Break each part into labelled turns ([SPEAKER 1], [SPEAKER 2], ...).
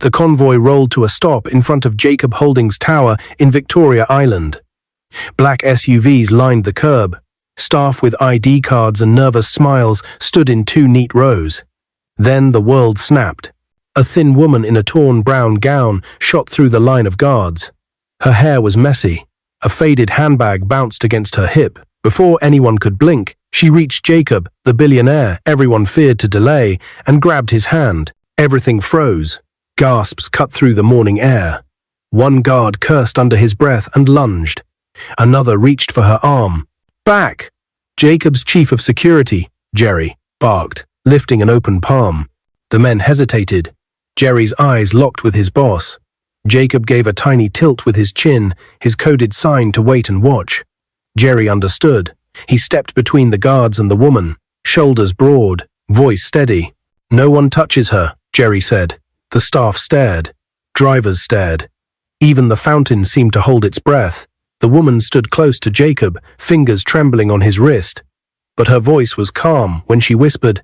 [SPEAKER 1] The convoy rolled to a stop in front of Jacob Holdings Tower in Victoria Island. Black SUVs lined the curb. Staff with ID cards and nervous smiles stood in two neat rows. Then the world snapped. A thin woman in a torn brown gown shot through the line of guards. Her hair was messy. A faded handbag bounced against her hip. Before anyone could blink, she reached Jacob, the billionaire everyone feared to delay, and grabbed his hand. Everything froze. Gasps cut through the morning air. One guard cursed under his breath and lunged. Another reached for her arm. Back! Jacob's chief of security, Jerry, barked, lifting an open palm. The men hesitated. Jerry's eyes locked with his boss. Jacob gave a tiny tilt with his chin, his coded sign to wait and watch. Jerry understood. He stepped between the guards and the woman, shoulders broad, voice steady. "No one touches her," Jerry said. The staff stared. Drivers stared. Even the fountain seemed to hold its breath. The woman stood close to Jacob, fingers trembling on his wrist. But her voice was calm when she whispered,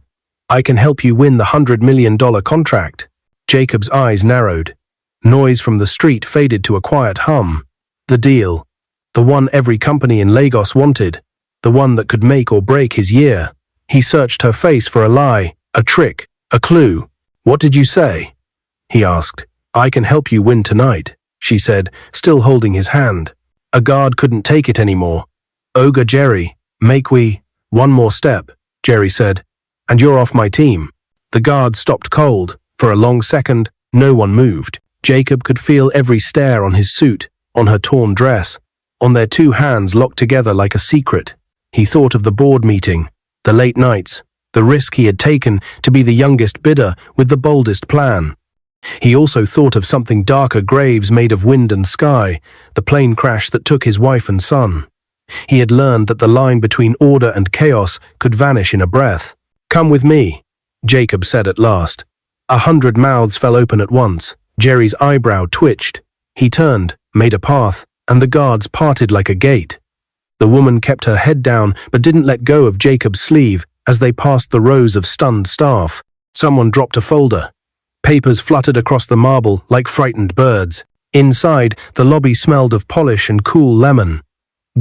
[SPEAKER 1] "I can help you win the $100 million contract." Jacob's eyes narrowed. Noise from the street faded to a quiet hum. The deal. The one every company in Lagos wanted. The one that could make or break his year. He searched her face for a lie, a trick, a clue. "What did you say?" he asked. "I can help you win tonight," she said, still holding his hand. A guard couldn't take it anymore. "Ogre Jerry, make we—" "One more step," Jerry said, "and you're off my team." The guard stopped cold. For a long second, no one moved. Jacob could feel every stare on his suit, on her torn dress, on their two hands locked together like a secret. He thought of the board meeting, the late nights, the risk he had taken to be the youngest bidder with the boldest plan. He also thought of something darker, graves made of wind and sky, the plane crash that took his wife and son. He had learned that the line between order and chaos could vanish in a breath. "Come with me," Jacob said at last. 100 mouths fell open at once. Jerry's eyebrow twitched. He turned, made a path, and the guards parted like a gate. The woman kept her head down but didn't let go of Jacob's sleeve as they passed the rows of stunned staff. Someone dropped a folder. Papers fluttered across the marble like frightened birds. Inside, the lobby smelled of polish and cool lemon.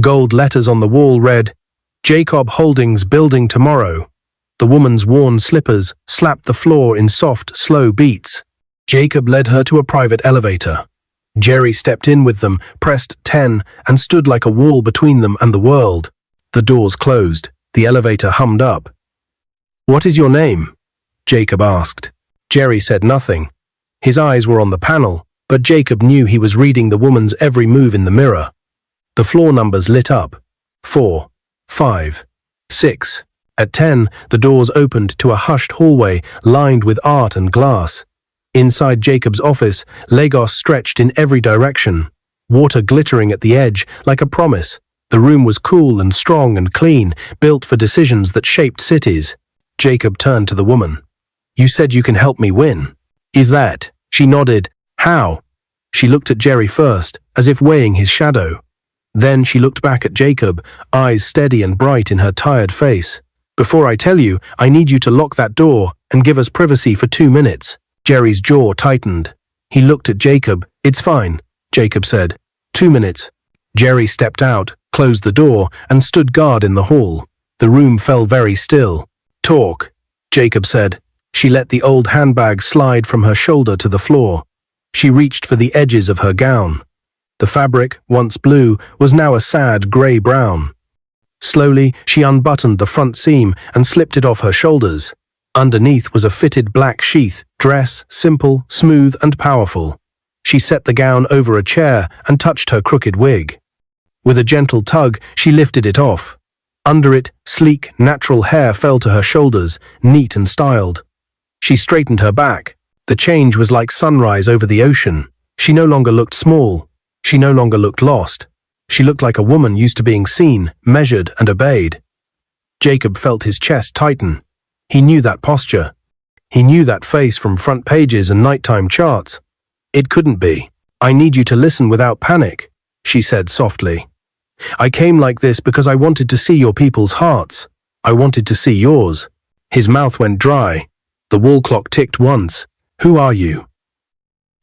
[SPEAKER 1] Gold letters on the wall read, "Jacob Holdings Building Tomorrow." The woman's worn slippers slapped the floor in soft, slow beats. Jacob led her to a private elevator. Jerry stepped in with them, pressed 10, and stood like a wall between them and the world. The doors closed. The elevator hummed up. "What is your name?" Jacob asked. Jerry said nothing. His eyes were on the panel, but Jacob knew he was reading the woman's every move in the mirror. The floor numbers lit up. 4, 5, 6. At 10, the doors opened to a hushed hallway lined with art and glass. Inside Jacob's office, Lagos stretched in every direction, water glittering at the edge like a promise. The room was cool and strong and clean, built for decisions that shaped cities. Jacob turned to the woman. "You said you can help me win. Is that?" She nodded. "How?" She looked at Jerry first, as if weighing his shadow. Then she looked back at Jacob, eyes steady and bright in her tired face. "Before I tell you, I need you to lock that door and give us privacy for 2 minutes." Jerry's jaw tightened. He looked at Jacob. "It's fine," Jacob said. 2 minutes. Jerry stepped out, closed the door, and stood guard in the hall. The room fell very still. "Talk," Jacob said. She let the old handbag slide from her shoulder to the floor. She reached for the edges of her gown. The fabric, once blue, was now a sad grey-brown. Slowly, she unbuttoned the front seam and slipped it off her shoulders. Underneath was a fitted black sheath, dress, simple, smooth, and powerful. She set the gown over a chair and touched her crooked wig. With a gentle tug, she lifted it off. Under it, sleek, natural hair fell to her shoulders, neat and styled. She straightened her back. The change was like sunrise over the ocean. She no longer looked small. She no longer looked lost. She looked like a woman used to being seen, measured, and obeyed. Jacob felt his chest tighten. He knew that posture. He knew that face from front pages and nighttime charts. It couldn't be. "I need you to listen without panic," she said softly. "I came like this because I wanted to see your people's hearts. I wanted to see yours." His mouth went dry. The wall clock ticked once. "Who are you?"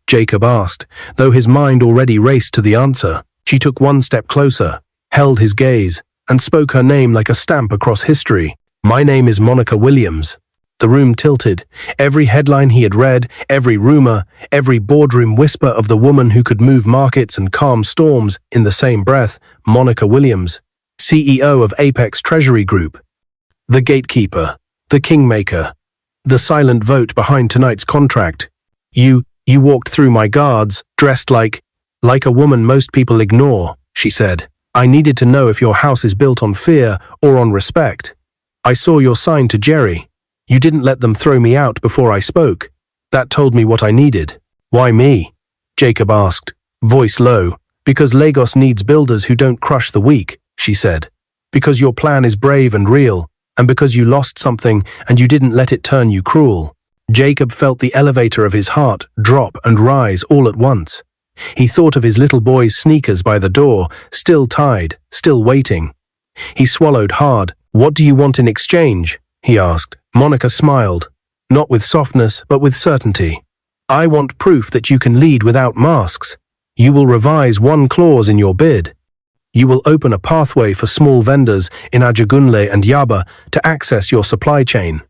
[SPEAKER 1] Jacob asked, though his mind already raced to the answer. She took one step closer, held his gaze, and spoke her name like a stamp across history. My name is Monica Williams. The room tilted. Every headline he had read, every rumor, every boardroom whisper of the woman who could move markets and calm storms in the same breath. Monica Williams, CEO of Apex Treasury Group. The gatekeeper, the kingmaker, the silent vote behind tonight's contract. You walked through my guards, dressed like a woman most people ignore, she said. I needed to know if your house is built on fear or on respect. I saw your sign to Jerry. You didn't let them throw me out before I spoke. That told me what I needed. Why me? Jacob asked, voice low. Because Lagos needs builders who don't crush the weak, she said. Because your plan is brave and real, and because you lost something and you didn't let it turn you cruel. Jacob felt the elevator of his heart drop and rise all at once. He thought of his little boy's sneakers by the door, still tied, still waiting. He swallowed hard. What do you want in exchange? He asked. Monica smiled, not with softness, but with certainty. I want proof that you can lead without masks. You will revise one clause in your bid. You will open a pathway for small vendors in Ajagunle and Yaba to access your supply chain.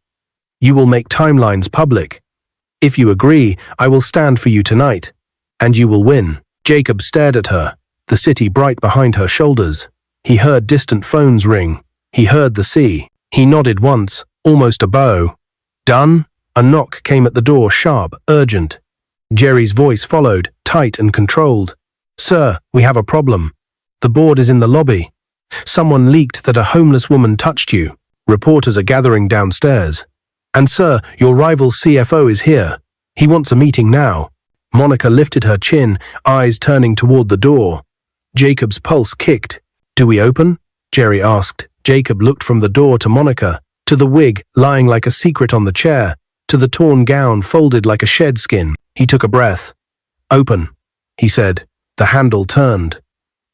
[SPEAKER 1] You will make timelines public. If you agree, I will stand for you tonight. And you will win. Jacob stared at her, the city bright behind her shoulders. He heard distant phones ring. He heard the sea. He nodded once, almost a bow. Done? A knock came at the door, sharp, urgent. Jerry's voice followed, tight and controlled. Sir, we have a problem. The board is in the lobby. Someone leaked that a homeless woman touched you. Reporters are gathering downstairs. And sir, your rival's CFO is here. He wants a meeting now. Monica lifted her chin, eyes turning toward the door. Jacob's pulse kicked. Do we open? Jerry asked. Jacob looked from the door to Monica, to the wig lying like a secret on the chair, to the torn gown folded like a shed skin. He took a breath. Open, he said. The handle turned.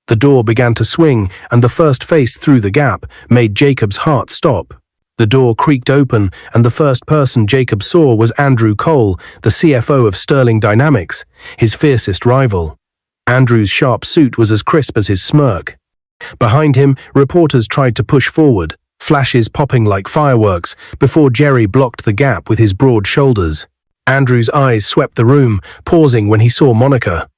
[SPEAKER 1] The door began to swing, and the first face through the gap made Jacob's heart stop. The door creaked open, and the first person Jacob saw was Andrew Cole, the CFO of Sterling Dynamics, his fiercest rival. Andrew's sharp suit was as crisp as his smirk. Behind him, reporters tried to push forward, flashes popping like fireworks, before Jerry blocked the gap with his broad shoulders. Andrew's eyes swept the room, pausing when he saw Monica.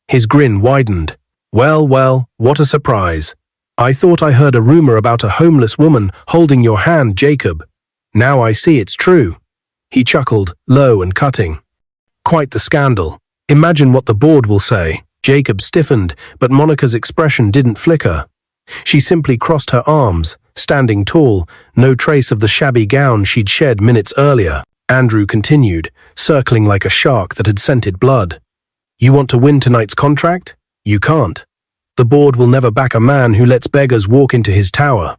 [SPEAKER 1] His grin widened. Well, what a surprise. I thought I heard a rumor about a homeless woman holding your hand, Jacob. Now I see it's true. He chuckled, low and cutting. Quite the scandal. Imagine what the board will say. Jacob stiffened, but Monica's expression didn't flicker. She simply crossed her arms, standing tall, no trace of the shabby gown she'd shed minutes earlier. Andrew continued, circling like a shark that had scented blood. You want to win tonight's contract? You can't. The board will never back a man who lets beggars walk into his tower.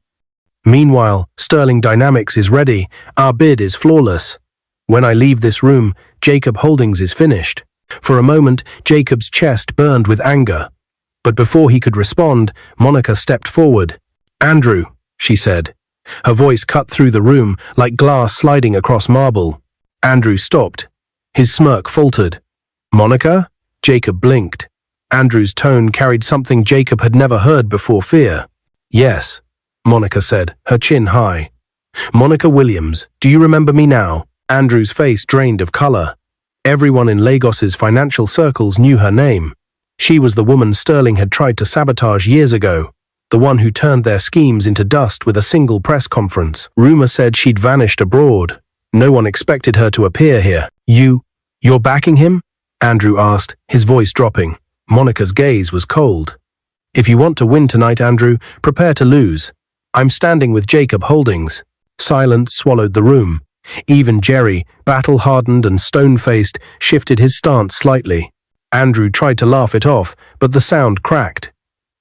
[SPEAKER 1] Meanwhile, Sterling Dynamics is ready. Our bid is flawless. When I leave this room, Jacob Holdings is finished. For a moment, Jacob's chest burned with anger. But before he could respond, Monica stepped forward. Andrew, she said. Her voice cut through the room like glass sliding across marble. Andrew stopped. His smirk faltered. Monica? Jacob blinked. Andrew's tone carried something Jacob had never heard before: fear. Yes, Monica said, her chin high. Monica Williams, do you remember me now? Andrew's face drained of color. Everyone in Lagos's financial circles knew her name. She was the woman Sterling had tried to sabotage years ago, the one who turned their schemes into dust with a single press conference. Rumor said she'd vanished abroad. No one expected her to appear here. You're backing him? Andrew asked, his voice dropping. Monica's gaze was cold. If you want to win tonight, Andrew, prepare to lose. I'm standing with Jacob Holdings. Silence swallowed the room. Even Jerry, battle-hardened and stone-faced, shifted his stance slightly. Andrew tried to laugh it off, but the sound cracked.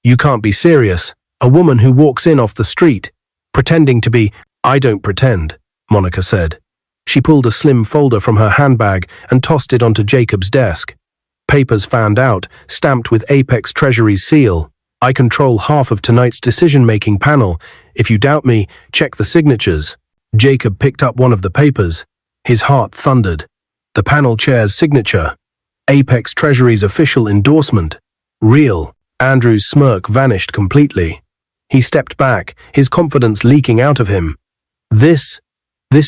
[SPEAKER 1] You can't be serious. A woman who walks in off the street, pretending to be— I don't pretend, Monica said. She pulled a slim folder from her handbag and tossed it onto Jacob's desk. Papers fanned out, stamped with Apex Treasury's seal. I control half of tonight's decision-making panel. If you doubt me, check the signatures. Jacob picked up one of the papers. His heart thundered. The panel chair's signature. Apex Treasury's official endorsement. Real. Andrew's smirk vanished completely. He stepped back, his confidence leaking out of him. This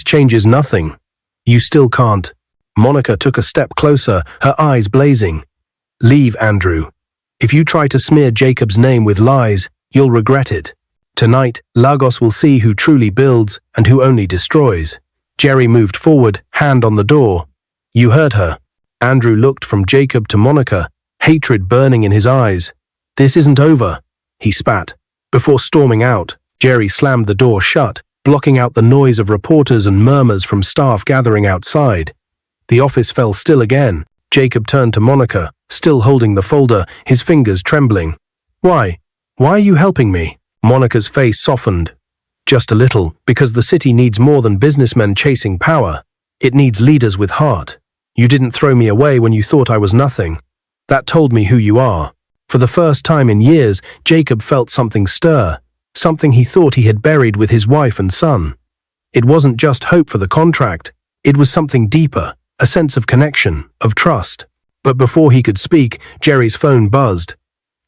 [SPEAKER 1] changes nothing. You still can't. Monica took a step closer, her eyes blazing. Leave, Andrew. If you try to smear Jacob's name with lies, you'll regret it. Tonight, Lagos will see who truly builds and who only destroys. Jerry moved forward, hand on the door. You heard her. Andrew looked from Jacob to Monica, hatred burning in his eyes. This isn't over, he spat. Before storming out, Jerry slammed the door shut, blocking out the noise of reporters and murmurs from staff gathering outside. The office fell still again. Jacob turned to Monica, still holding the folder, his fingers trembling. Why are you helping me? Monica's face softened. Just a little, because the city needs more than businessmen chasing power. It needs leaders with heart. You didn't throw me away when you thought I was nothing. That told me who you are. For the first time in years, Jacob felt something stir, something he thought he had buried with his wife and son. It wasn't just hope for the contract. It was something deeper, a sense of connection, of trust. But before he could speak, Jerry's phone buzzed.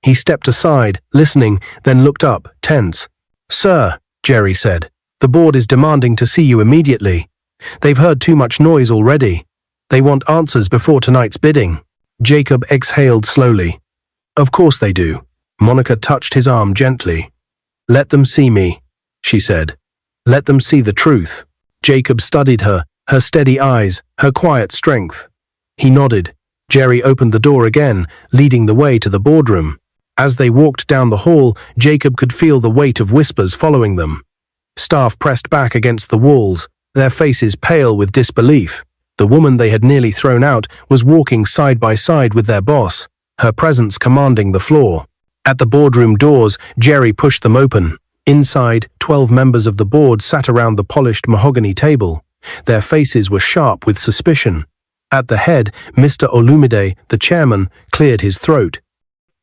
[SPEAKER 1] He stepped aside, listening, then looked up, tense. Sir, Jerry said, the board is demanding to see you immediately. They've heard too much noise already. They want answers before tonight's bidding. Jacob exhaled slowly. Of course they do. Monica touched his arm gently. Let them see me, she said. Let them see the truth. Jacob studied her, her steady eyes, her quiet strength. He nodded. Jerry opened the door again, leading the way to the boardroom. As they walked down the hall, Jacob could feel the weight of whispers following them. Staff pressed back against the walls, their faces pale with disbelief. The woman they had nearly thrown out was walking side by side with their boss, her presence commanding the floor. At the boardroom doors, Jerry pushed them open. Inside, 12 members of the board sat around the polished mahogany table. Their faces were sharp with suspicion. At the head, Mr. Olumide, the chairman, cleared his throat.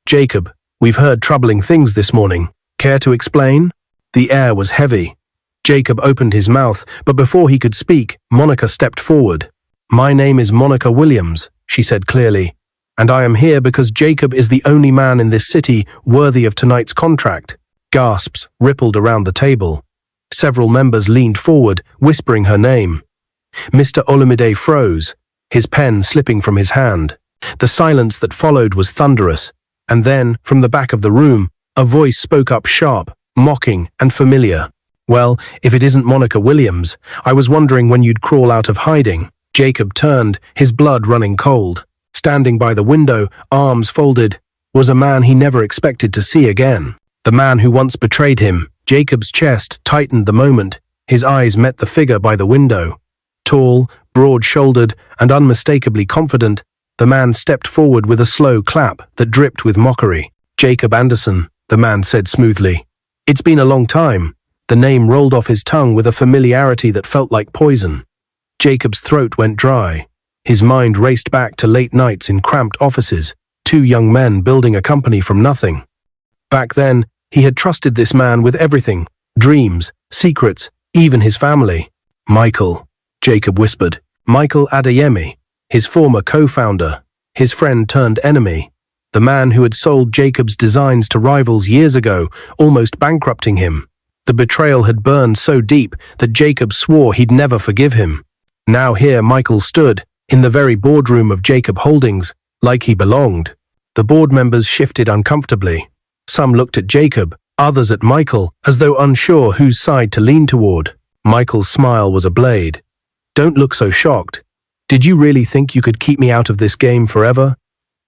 [SPEAKER 1] Jacob, we've heard troubling things this morning. Care to explain? The air was heavy. Jacob opened his mouth, but before he could speak, Monica stepped forward. My name is Monica Williams, she said clearly, and I am here because Jacob is the only man in this city worthy of tonight's contract. Gasps rippled around the table. Several members leaned forward, whispering her name. Mr. Olumide froze, his pen slipping from his hand. The silence that followed was thunderous, and then, from the back of the room, a voice spoke up sharp, mocking, and familiar. Well, if it isn't Monica Williams, I was wondering when you'd crawl out of hiding. Jacob turned, his blood running cold. Standing by the window, arms folded, was a man he never expected to see again. The man who once betrayed him. Jacob's chest tightened the moment. His eyes met the figure by the window. Tall, broad-shouldered, and unmistakably confident, the man stepped forward with a slow clap that dripped with mockery. Jacob Anderson, the man said smoothly. It's been a long time. The name rolled off his tongue with a familiarity that felt like poison. Jacob's throat went dry. His mind raced back to late nights in cramped offices, two young men building a company from nothing. Back then, he had trusted this man with everything, dreams, secrets, even his family. Michael, Jacob whispered. Michael Adeyemi, his former co-founder, his friend turned enemy. The man who had sold Jacob's designs to rivals years ago, almost bankrupting him. The betrayal had burned so deep that Jacob swore he'd never forgive him. Now here Michael stood, in the very boardroom of Jacob Holdings, like he belonged. The board members shifted uncomfortably. Some looked at Jacob, others at Michael, as though unsure whose side to lean toward. Michael's smile was a blade. Don't look so shocked. Did you really think you could keep me out of this game forever?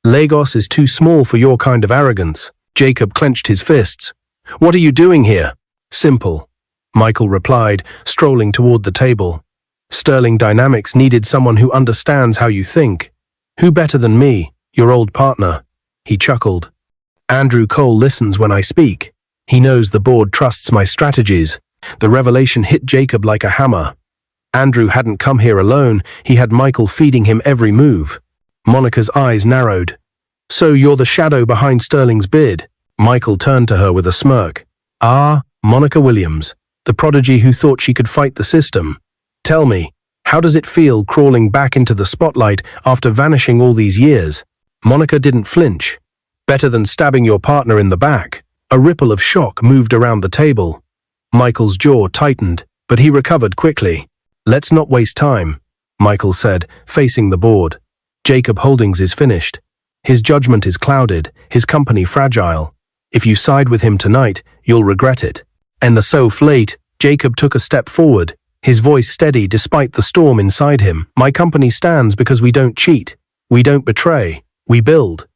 [SPEAKER 1] Lagos is too small for your kind of arrogance. Jacob clenched his fists. What are you doing here? Simple, Michael replied, strolling toward the table. Sterling Dynamics needed someone who understands how you think. Who better than me, your old partner? He chuckled. Andrew Cole listens when I speak. He knows the board trusts my strategies. The revelation hit Jacob like a hammer. Andrew hadn't come here alone, he had Michael feeding him every move. Monica's eyes narrowed. So you're the shadow behind Sterling's bid? Michael turned to her with a smirk. Ah, Monica Williams, the prodigy who thought she could fight the system. Tell me, How does it feel crawling back into the spotlight after vanishing all these years? Monica didn't flinch. Better than stabbing your partner in the back. A ripple of shock moved around the table. Michael's jaw tightened, but he recovered quickly. Let's not waste time, Michael said, facing the board. Jacob Holdings is finished. His judgment is clouded, his company fragile. If you side with him tonight, you'll regret it. And the late, Jacob took a step forward, his voice steady despite the storm inside him. My company stands because we don't cheat, we don't betray, we build.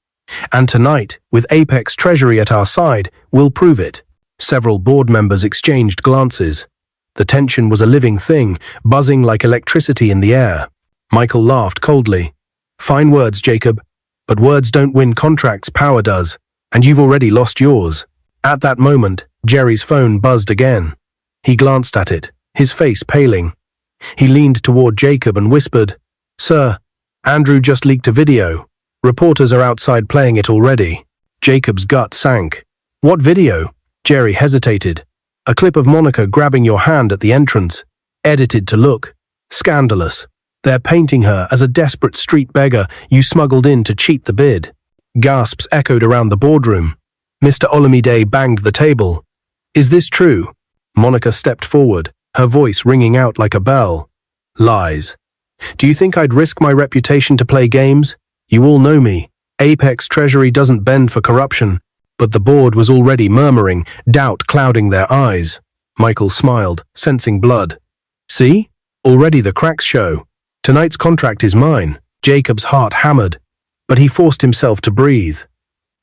[SPEAKER 1] And tonight, with Apex Treasury at our side, we'll prove it. Several board members exchanged glances. The tension was a living thing, buzzing like electricity in the air. Michael laughed coldly. Fine words, Jacob. But words don't win contracts, power does. And you've already lost yours. At that moment, Jerry's phone buzzed again. He glanced at it, his face paling. He leaned toward Jacob and whispered, Sir, Andrew just leaked a video. Reporters are outside playing it already. Jacob's gut sank. What video? Jerry hesitated. A clip of Monica grabbing your hand at the entrance. Edited to look scandalous. They're painting her as a desperate street beggar you smuggled in to cheat the bid. Gasps echoed around the boardroom. Mr. Olamide banged the table. Is this true? Monica stepped forward, her voice ringing out like a bell. Lies. Do you think I'd risk my reputation to play games? You all know me. Apex Treasury doesn't bend for corruption. But the board was already murmuring, doubt clouding their eyes. Michael smiled, sensing blood. See? Already the cracks show. Tonight's contract is mine. Jacob's heart hammered, but he forced himself to breathe.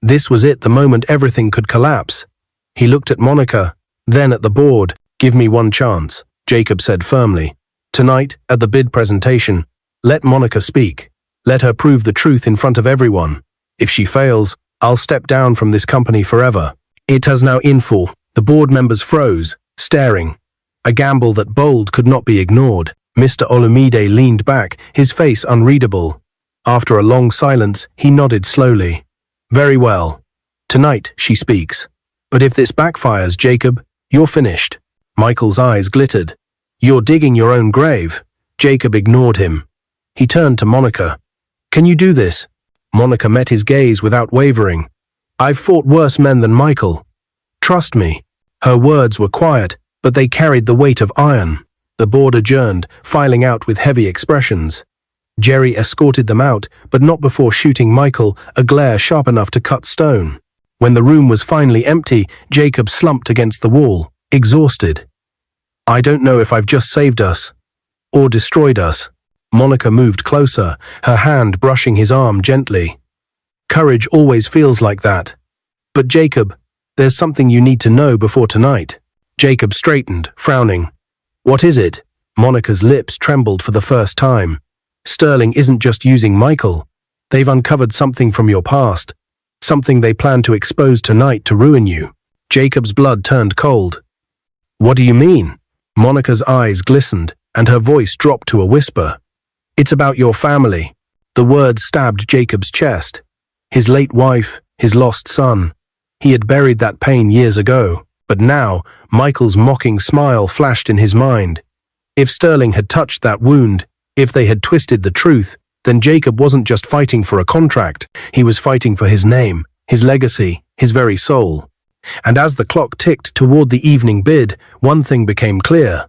[SPEAKER 1] This was it, the moment everything could collapse. He looked at Monica, then at the board. Give me one chance, Jacob said firmly. Tonight, at the bid presentation, let Monica speak. Let her prove the truth in front of everyone. If she fails, I'll step down from this company forever. It has now in full. The board members froze, staring. A gamble that bold could not be ignored. Mr. Olamide leaned back, his face unreadable. After a long silence, he nodded slowly. Very well. Tonight, she speaks. But if this backfires, Jacob, you're finished. Michael's eyes glittered. You're digging your own grave. Jacob ignored him. He turned to Monica. Can you do this? Monica met his gaze without wavering. I've fought worse men than Michael. Trust me. Her words were quiet, but they carried the weight of iron. The board adjourned, filing out with heavy expressions. Jerry escorted them out, but not before shooting Michael a glare sharp enough to cut stone. When the room was finally empty, Jacob slumped against the wall, exhausted. I don't know if I've just saved us or destroyed us. Monica moved closer, her hand brushing his arm gently. Courage always feels like that. But Jacob, there's something you need to know before tonight. Jacob straightened, frowning. What is it? Monica's lips trembled for the first time. Sterling isn't just using Michael. They've uncovered something from your past. Something they plan to expose tonight to ruin you. Jacob's blood turned cold. What do you mean? Monica's eyes glistened, and her voice dropped to a whisper. It's about your family. The words stabbed Jacob's chest. His late wife, his lost son. He had buried that pain years ago, but now Michael's mocking smile flashed in his mind. If Sterling had touched that wound, if they had twisted the truth, then Jacob wasn't just fighting for a contract, he was fighting for his name, his legacy, his very soul. And as the clock ticked toward the evening bid, one thing became clear.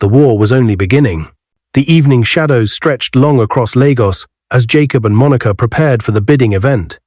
[SPEAKER 1] The war was only beginning. The evening shadows stretched long across Lagos as Jacob and Monica prepared for the bidding event.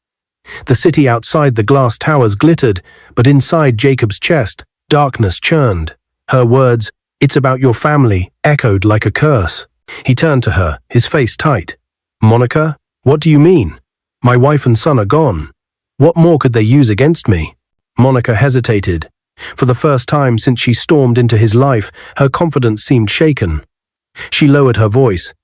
[SPEAKER 1] The city outside the glass towers glittered, but inside Jacob's chest, darkness churned. Her words, "It's about your family," echoed like a curse. He turned to her, his face tight. Monica, what do you mean? My wife and son are gone. What more could they use against me? Monica hesitated. For the first time since she stormed into his life, her confidence seemed shaken. She lowered her voice.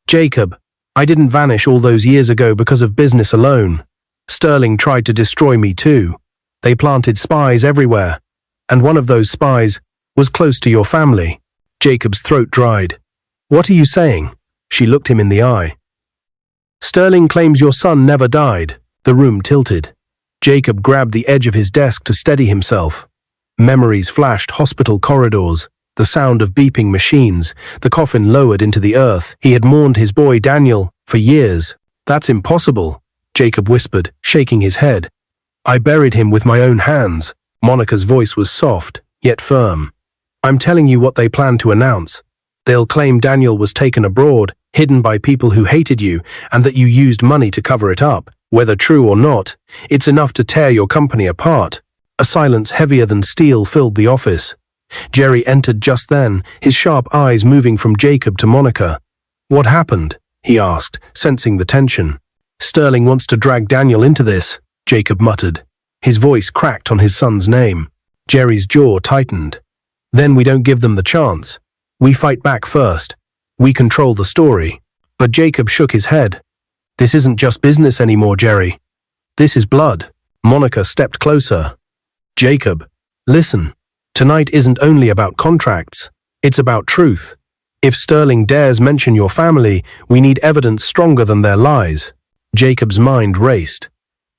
[SPEAKER 1] Jacob, I didn't vanish all those years ago because of business alone. Sterling tried to destroy me too. They planted spies everywhere. And one of those spies was close to your family. Jacob's throat dried. What are you saying? She looked him in the eye. Sterling claims your son never died. The room tilted. Jacob grabbed the edge of his desk to steady himself. Memories flashed hospital corridors, the sound of beeping machines, the coffin lowered into the earth. He had mourned his boy Daniel for years. "That's impossible," Jacob whispered, shaking his head. "I buried him with my own hands." Monica's voice was soft, yet firm. "I'm telling you what they plan to announce. They'll claim Daniel was taken abroad, hidden by people who hated you, and that you used money to cover it up. Whether true or not, it's enough to tear your company apart." A silence heavier than steel filled the office. Jerry entered just then, his sharp eyes moving from Jacob to Monica. "What happened?" he asked, sensing the tension. "Sterling wants to drag Daniel into this," Jacob muttered. His voice cracked on his son's name. Jerry's jaw tightened. "Then we don't give them the chance. We fight back first. We control the story." But Jacob shook his head. "This isn't just business anymore, Jerry. This is blood." Monica stepped closer. "Jacob, listen. Tonight isn't only about contracts. It's about truth. If Sterling dares mention your family, we need evidence stronger than their lies." Jacob's mind raced.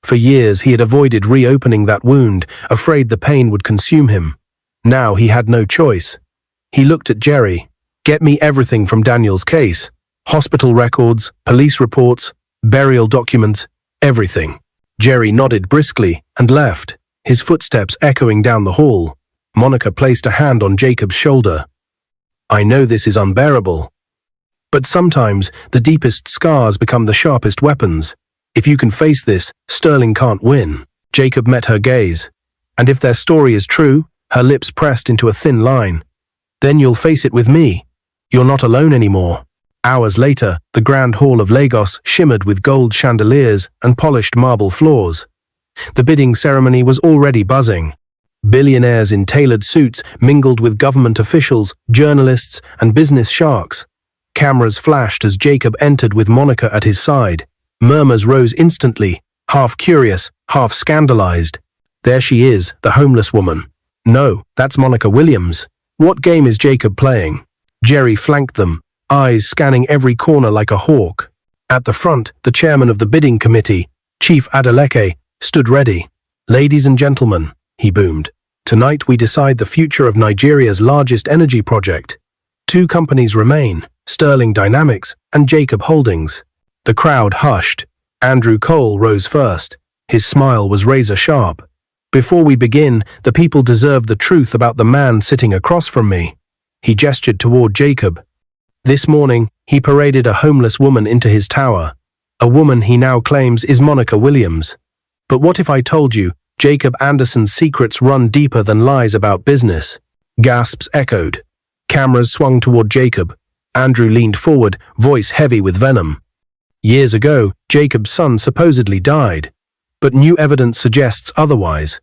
[SPEAKER 1] For years he had avoided reopening that wound, afraid the pain would consume him. Now he had no choice. He looked at Jerry. "Get me everything from Daniel's case. Hospital records, police reports, burial documents, everything." Jerry nodded briskly and left, his footsteps echoing down the hall. Monica placed a hand on Jacob's shoulder. "I know this is unbearable. But sometimes the deepest scars become the sharpest weapons. If you can face this, Sterling can't win." Jacob met her gaze. "And if their story is true," her lips pressed into a thin line, "then you'll face it with me. You're not alone anymore." Hours later, the Grand Hall of Lagos shimmered with gold chandeliers and polished marble floors. The bidding ceremony was already buzzing. Billionaires in tailored suits mingled with government officials, journalists, and business sharks. Cameras flashed as Jacob entered with Monica at his side. Murmurs rose instantly, half curious, half scandalized. "There she is, the homeless woman." "No, that's Monica Williams. What game is Jacob playing?" Jerry flanked them, eyes scanning every corner like a hawk. At the front, the chairman of the bidding committee, Chief Adeleke, stood ready. "Ladies and gentlemen," he boomed, "tonight we decide the future of Nigeria's largest energy project. 2 companies remain, Sterling Dynamics and Jacob Holdings." The crowd hushed. Andrew Cole rose first. His smile was razor-sharp. "Before we begin, the people deserve the truth about the man sitting across from me." He gestured toward Jacob. "This morning, he paraded a homeless woman into his tower. A woman he now claims is Monica Williams. But what if I told you Jacob Anderson's secrets run deeper than lies about business?" Gasps echoed. Cameras swung toward Jacob. Andrew leaned forward, voice heavy with venom. "Years ago, Jacob's son supposedly died. But new evidence suggests otherwise.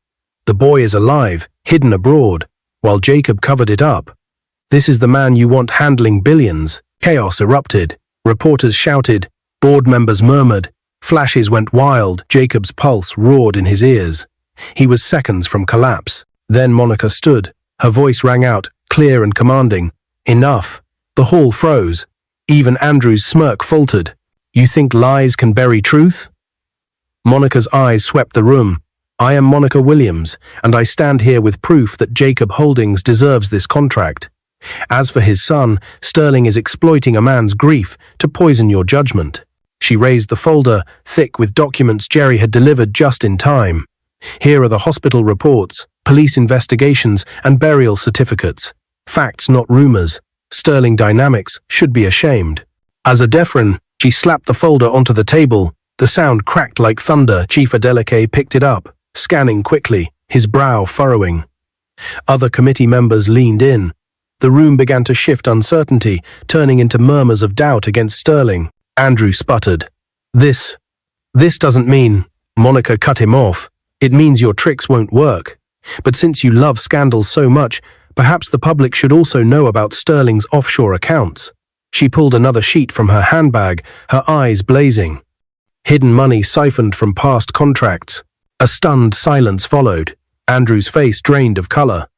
[SPEAKER 1] The boy is alive, hidden abroad, while Jacob covered it up. This is the man you want handling billions." Chaos erupted. Reporters shouted. Board members murmured. Flashes went wild. Jacob's pulse roared in his ears. He was seconds from collapse. Then Monica stood. Her voice rang out, clear and commanding. "Enough." The hall froze. Even Andrew's smirk faltered. "You think lies can bury truth?" Monica's eyes swept the room. "I am Monica Williams, and I stand here with proof that Jacob Holdings deserves this contract. As for his son, Sterling is exploiting a man's grief to poison your judgment." She raised the folder, thick with documents Jerry had delivered just in time. "Here are the hospital reports, police investigations, and burial certificates. Facts, not rumors. Sterling Dynamics should be ashamed." As a deference, she slapped the folder onto the table. The sound cracked like thunder. Chief Adeleke picked it up, scanning quickly, his brow furrowing. Other committee members leaned in. The room began to shift uncertainty, turning into murmurs of doubt against Sterling. Andrew sputtered. This doesn't mean..." Monica cut him off. "It means your tricks won't work. But since you love scandals so much, perhaps the public should also know about Sterling's offshore accounts." She pulled another sheet from her handbag, her eyes blazing. Hidden money siphoned from past contracts. A stunned silence followed. Andrew's face drained of color.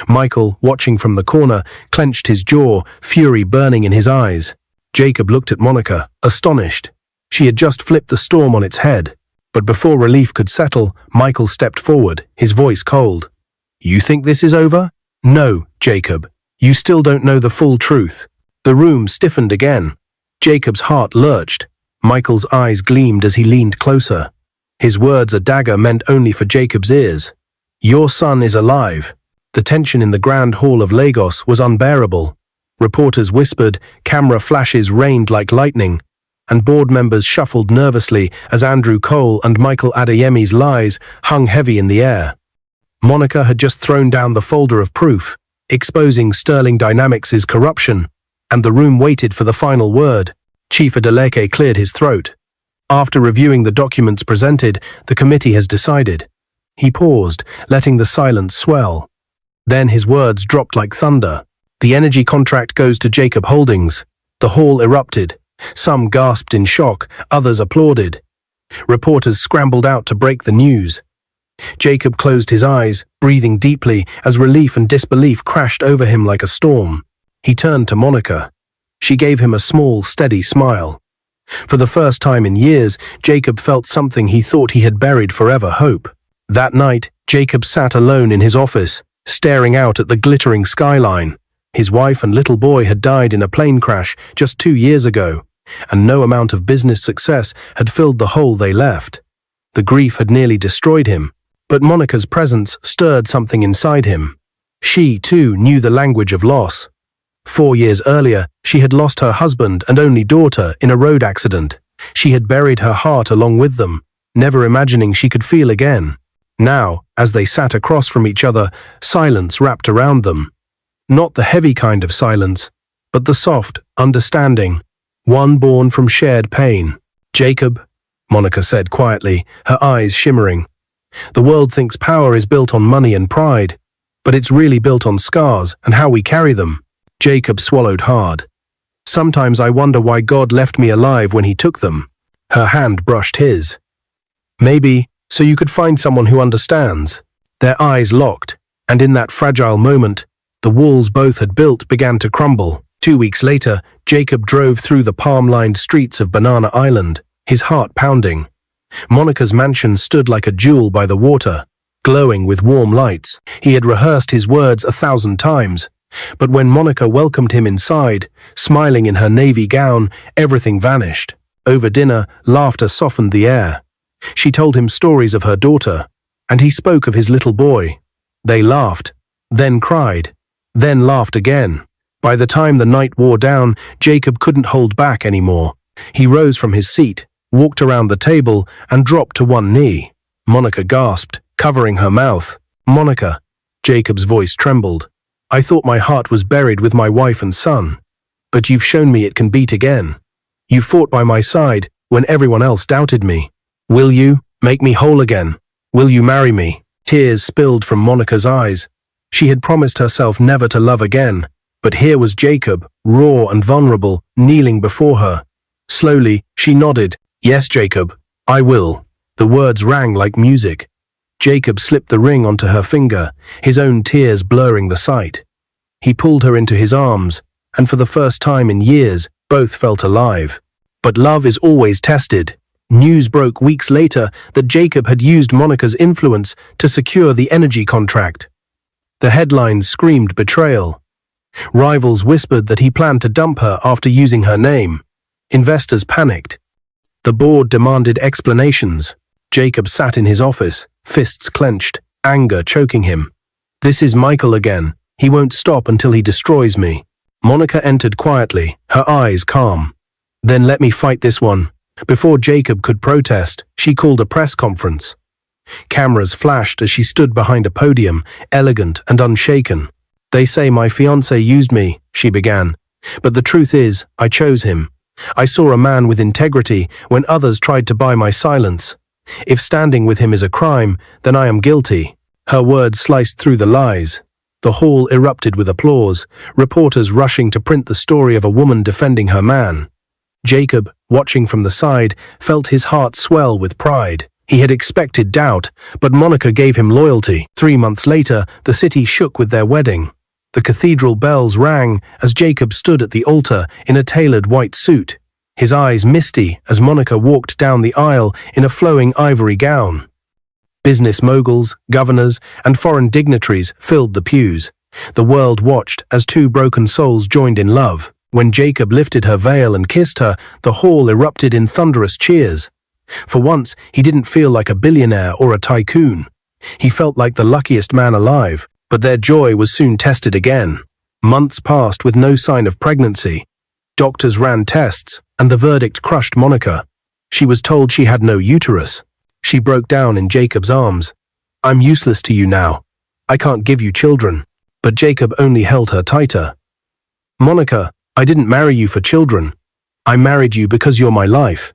[SPEAKER 1] Michael, watching from the corner, clenched his jaw, fury burning in his eyes. Jacob looked at Monica, astonished. She had just flipped the storm on its head. But before relief could settle, Michael stepped forward, his voice cold. "You think this is over?" "No, Jacob. You still don't know the full truth." The room stiffened again. Jacob's heart lurched. Michael's eyes gleamed as he leaned closer. His words a dagger meant only for Jacob's ears. "Your son is alive." The tension in the Grand Hall of Lagos was unbearable. Reporters whispered, camera flashes rained like lightning, and board members shuffled nervously as Andrew Cole and Michael Adeyemi's lies hung heavy in the air. Monica had just thrown down the folder of proof, exposing Sterling Dynamics' corruption, and the room waited for the final word. Chief Adeleke cleared his throat. "After reviewing the documents presented, the committee has decided." He paused, letting the silence swell. Then his words dropped like thunder. "The energy contract goes to Jacob Holdings." The hall erupted. Some gasped in shock, others applauded. Reporters scrambled out to break the news. Jacob closed his eyes, breathing deeply as relief and disbelief crashed over him like a storm. He turned to Monica. She gave him a small, steady smile. For the first time in years, Jacob felt something he thought he had buried forever: hope. That night, Jacob sat alone in his office, staring out at the glittering skyline. His wife and little boy had died in a plane crash just 2 years ago, and no amount of business success had filled the hole they left. The grief had nearly destroyed him, but Monica's presence stirred something inside him. She, too, knew the language of loss. 4 years earlier, she had lost her husband and only daughter in a road accident. She had buried her heart along with them, never imagining she could feel again. Now, as they sat across from each other, silence wrapped around them. Not the heavy kind of silence, but the soft, understanding, one born from shared pain. "Jacob," Monica said quietly, her eyes shimmering. "The world thinks power is built on money and pride, but it's really built on scars and how we carry them." Jacob swallowed hard. "Sometimes I wonder why God left me alive when he took them." Her hand brushed his. "Maybe so you could find someone who understands." Their eyes locked, and in that fragile moment, the walls both had built began to crumble. 2 weeks later, Jacob drove through the palm-lined streets of Banana Island, his heart pounding. Monica's mansion stood like a jewel by the water, glowing with warm lights. He had rehearsed his words 1,000 times, but when Monica welcomed him inside, smiling in her navy gown, everything vanished. Over dinner, laughter softened the air. She told him stories of her daughter, and he spoke of his little boy. They laughed, then cried, then laughed again. By the time the night wore down, Jacob couldn't hold back anymore. He rose from his seat, walked around the table, and dropped to one knee. Monica gasped, covering her mouth. "Monica," Jacob's voice trembled. "I thought my heart was buried with my wife and son, but you've shown me it can beat again. You fought by my side when everyone else doubted me. Will you make me whole again? Will you marry me?" Tears spilled from Monica's eyes. She had promised herself never to love again, but here was Jacob, raw and vulnerable, kneeling before her. Slowly, she nodded. "Yes, Jacob, I will." The words rang like music. Jacob slipped the ring onto her finger, his own tears blurring the sight. He pulled her into his arms, and for the first time in years, both felt alive. But love is always tested. News broke weeks later that Jacob had used Monica's influence to secure the energy contract. The headlines screamed betrayal. Rivals whispered that he planned to dump her after using her name. Investors panicked. The board demanded explanations. Jacob sat in his office, fists clenched, anger choking him. "This is Michael again. He won't stop until he destroys me." Monica entered quietly, her eyes calm. "Then let me fight this one." Before Jacob could protest, she called a press conference. Cameras flashed as she stood behind a podium, elegant and unshaken. "They say my fiancé used me," she began. "But the truth is, I chose him. I saw a man with integrity when others tried to buy my silence. If standing with him is a crime, then I am guilty." Her words sliced through the lies. The hall erupted with applause, reporters rushing to print the story of a woman defending her man. Jacob, watching from the side, felt his heart swell with pride. He had expected doubt, but Monica gave him loyalty. 3 months later, the city shook with their wedding. The cathedral bells rang as Jacob stood at the altar in a tailored white suit, his eyes misty as Monica walked down the aisle in a flowing ivory gown. Business moguls, governors, and foreign dignitaries filled the pews. The world watched as two broken souls joined in love. When Jacob lifted her veil and kissed her, the hall erupted in thunderous cheers. For once, he didn't feel like a billionaire or a tycoon. He felt like the luckiest man alive, but their joy was soon tested again. Months passed with no sign of pregnancy. Doctors ran tests, and the verdict crushed Monica. She was told she had no uterus. She broke down in Jacob's arms. "I'm useless to you now. I can't give you children." But Jacob only held her tighter. "Monica, I didn't marry you for children. I married you because you're my life.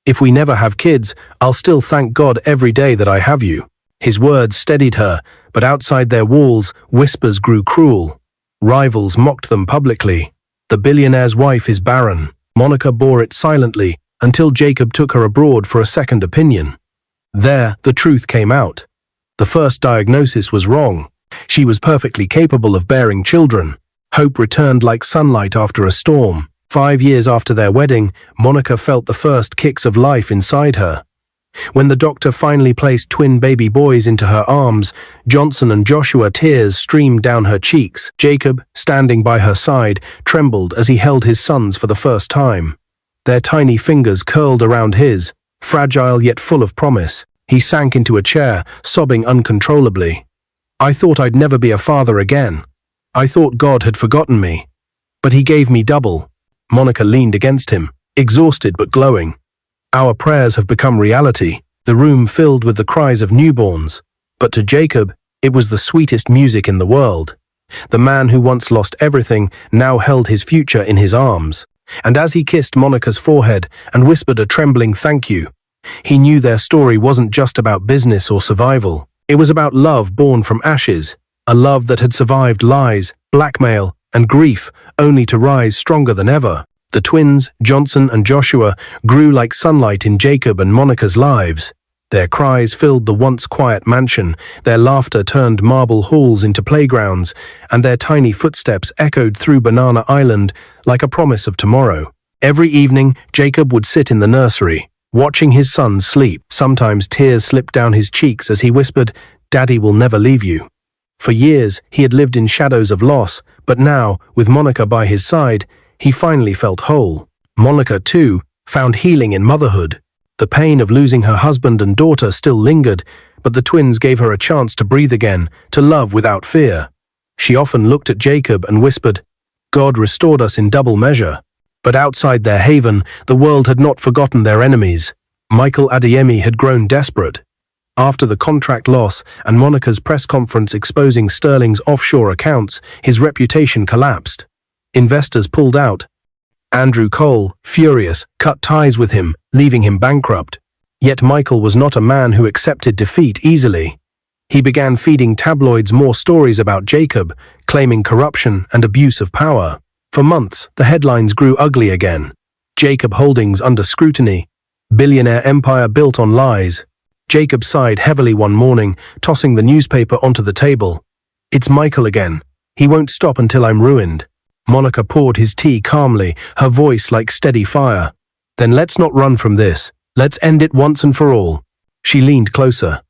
[SPEAKER 1] If we never have kids, I'll still thank God every day that I have you." His words steadied her, but outside their walls, whispers grew cruel. Rivals mocked them publicly. "The billionaire's wife is barren." Monica bore it silently until Jacob took her abroad for a second opinion. There, the truth came out. The first diagnosis was wrong. She was perfectly capable of bearing children. Hope returned like sunlight after a storm. 5 years after their wedding, Monica felt the first kicks of life inside her. When the doctor finally placed twin baby boys into her arms, Johnson and Joshua, tears streamed down her cheeks. Jacob, standing by her side, trembled as he held his sons for the first time. Their tiny fingers curled around his, fragile yet full of promise. He sank into a chair, sobbing uncontrollably. "I thought I'd never be a father again. I thought God had forgotten me. But he gave me double." Monica leaned against him, exhausted but glowing. "Our prayers have become reality." The room filled with the cries of newborns. But to Jacob, it was the sweetest music in the world. The man who once lost everything now held his future in his arms. And as he kissed Monica's forehead and whispered a trembling thank you, he knew their story wasn't just about business or survival. It was about love born from ashes, a love that had survived lies, blackmail, and grief, only to rise stronger than ever. The twins, Johnson and Joshua, grew like sunlight in Jacob and Monica's lives. Their cries filled the once quiet mansion, their laughter turned marble halls into playgrounds, and their tiny footsteps echoed through Banana Island like a promise of tomorrow. Every evening, Jacob would sit in the nursery, watching his sons sleep. Sometimes tears slipped down his cheeks as he whispered, "Daddy will never leave you." For years, he had lived in shadows of loss, but now, with Monica by his side, he finally felt whole. Monica, too, found healing in motherhood. The pain of losing her husband and daughter still lingered, but the twins gave her a chance to breathe again, to love without fear. She often looked at Jacob and whispered, "God restored us in double measure." But outside their haven, the world had not forgotten their enemies. Michael Adeyemi had grown desperate. After the contract loss and Monica's press conference exposing Sterling's offshore accounts, his reputation collapsed. Investors pulled out. Andrew Cole, furious, cut ties with him, leaving him bankrupt. Yet Michael was not a man who accepted defeat easily. He began feeding tabloids more stories about Jacob, claiming corruption and abuse of power. For months, the headlines grew ugly again. Jacob Holdings under scrutiny. Billionaire empire built on lies. Jacob sighed heavily one morning, tossing the newspaper onto the table. "It's Michael again. He won't stop until I'm ruined." Monica poured his tea calmly, her voice like steady fire. "Then let's not run from this. Let's end it once and for all." She leaned closer.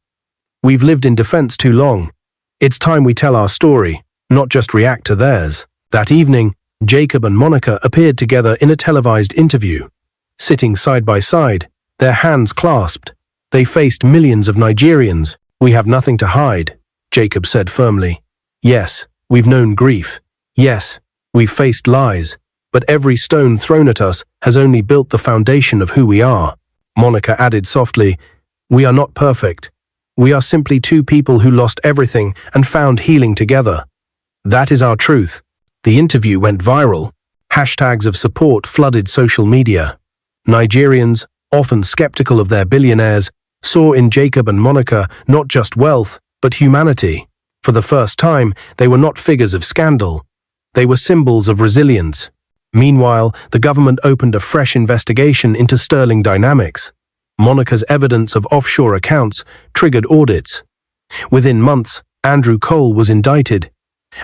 [SPEAKER 1] "We've lived in defense too long. It's time we tell our story, not just react to theirs." That evening, Jacob and Monica appeared together in a televised interview. Sitting side by side, their hands clasped, they faced millions of Nigerians. "We have nothing to hide," Jacob said firmly. "Yes, we've known grief. Yes, we've faced lies, but every stone thrown at us has only built the foundation of who we are." Monica added softly, "We are not perfect. We are simply two people who lost everything and found healing together. That is our truth." The interview went viral. Hashtags of support flooded social media. Nigerians, often skeptical of their billionaires, saw in Jacob and Monica not just wealth, but humanity. For the first time, they were not figures of scandal. They were symbols of resilience. Meanwhile, the government opened a fresh investigation into Sterling dynamics. Monica's evidence of offshore accounts triggered audits. Within months, Andrew Cole was indicted,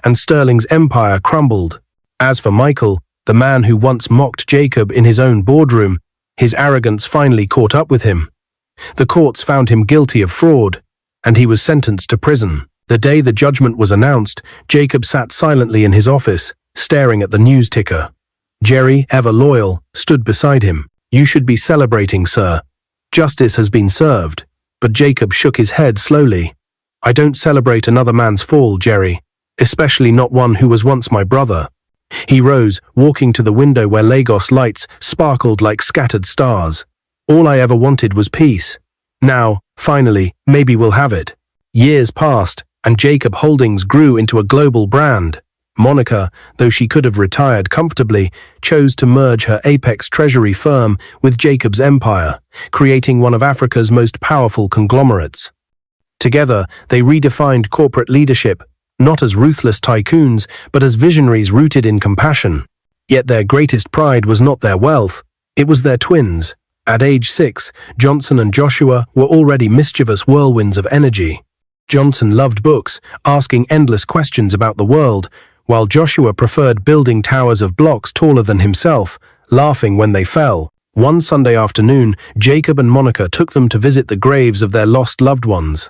[SPEAKER 1] and Sterling's empire crumbled. As for Michael, the man who once mocked Jacob in his own boardroom, his arrogance finally caught up with him. The courts found him guilty of fraud, and he was sentenced to prison. The day the judgment was announced, Jacob sat silently in his office, staring at the news ticker. Jerry, ever loyal, stood beside him. "You should be celebrating, sir. Justice has been served." But Jacob shook his head slowly. "I don't celebrate another man's fall, Jerry, especially not one who was once my brother." He rose, walking to the window where Lagos lights sparkled like scattered stars. "All I ever wanted was peace. Now, finally, maybe we'll have it." Years passed, and Jacob Holdings grew into a global brand. Monica, though she could have retired comfortably, chose to merge her apex treasury firm with Jacob's empire, creating one of Africa's most powerful conglomerates. Together, they redefined corporate leadership, not as ruthless tycoons, but as visionaries rooted in compassion. Yet their greatest pride was not their wealth, it was their twins. At age 6, Johnson and Joshua were already mischievous whirlwinds of energy. Johnson loved books, asking endless questions about the world, while Joshua preferred building towers of blocks taller than himself, laughing when they fell. One Sunday afternoon, Jacob and Monica took them to visit the graves of their lost loved ones.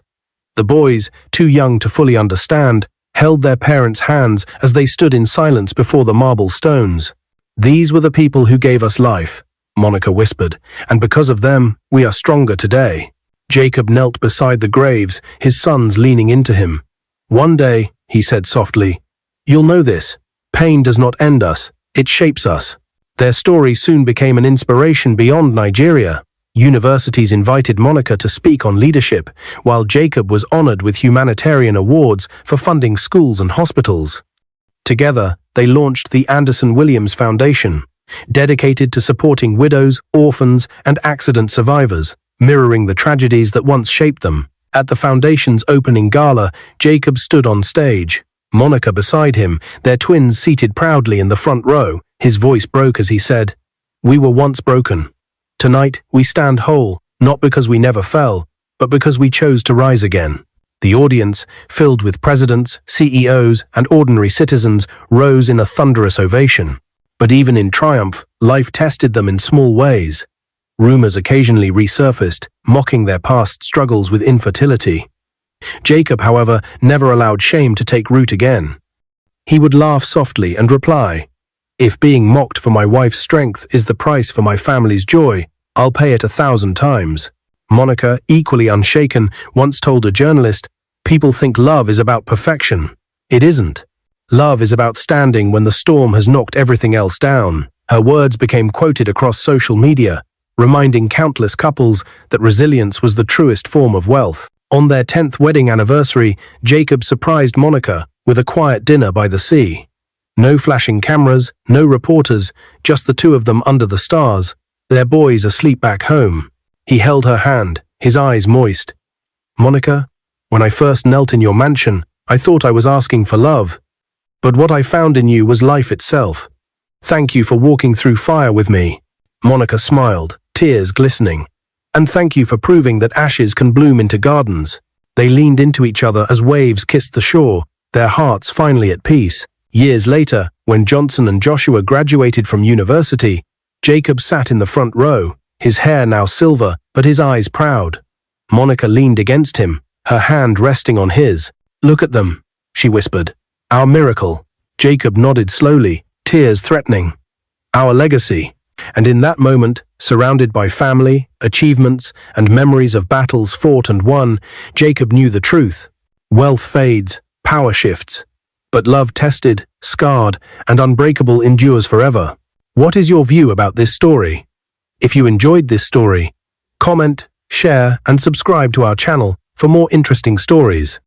[SPEAKER 1] The boys, too young to fully understand, held their parents' hands as they stood in silence before the marble stones. "These were the people who gave us life," Monica whispered, "and because of them, we are stronger today." Jacob knelt beside the graves, his sons leaning into him. "One day," he said softly, "you'll know this. Pain does not end us, it shapes us." Their story soon became an inspiration beyond Nigeria. Universities invited Monica to speak on leadership, while Jacob was honored with humanitarian awards for funding schools and hospitals. Together, they launched the Anderson Williams Foundation, dedicated to supporting widows, orphans, and accident survivors, mirroring the tragedies that once shaped them. At the foundation's opening gala, Jacob stood on stage, Monica beside him, their twins seated proudly in the front row. His voice broke as he said, "We were once broken. Tonight, we stand whole, not because we never fell, but because we chose to rise again." The audience, filled with presidents, CEOs, and ordinary citizens, rose in a thunderous ovation. But even in triumph, life tested them in small ways. Rumors occasionally resurfaced, mocking their past struggles with infertility. Jacob, however, never allowed shame to take root again. He would laugh softly and reply, "If being mocked for my wife's strength is the price for my family's joy, I'll pay it 1,000 times." Monica, equally unshaken, once told a journalist, "People think love is about perfection. It isn't. Love is about standing when the storm has knocked everything else down." Her words became quoted across social media, reminding countless couples that resilience was the truest form of wealth. On their 10th wedding anniversary, Jacob surprised Monica with a quiet dinner by the sea. No flashing cameras, no reporters, just the two of them under the stars, their boys asleep back home. He held her hand, his eyes moist. "Monica, when I first knelt in your mansion, I thought I was asking for love. But what I found in you was life itself. Thank you for walking through fire with me." Monica smiled, tears glistening. "And thank you for proving that ashes can bloom into gardens." They leaned into each other as waves kissed the shore, their hearts finally at peace. Years later, when Johnson and Joshua graduated from university, Jacob sat in the front row, his hair now silver, but his eyes proud. Monica leaned against him, her hand resting on his. "Look at them," she whispered. "Our miracle." Jacob nodded slowly, tears threatening. "Our legacy." And in that moment, surrounded by family, achievements, and memories of battles fought and won, Jacob knew the truth. Wealth fades, power shifts, but love tested, scarred, and unbreakable endures forever. What is your view about this story? If you enjoyed this story, comment, share, and subscribe to our channel for more interesting stories.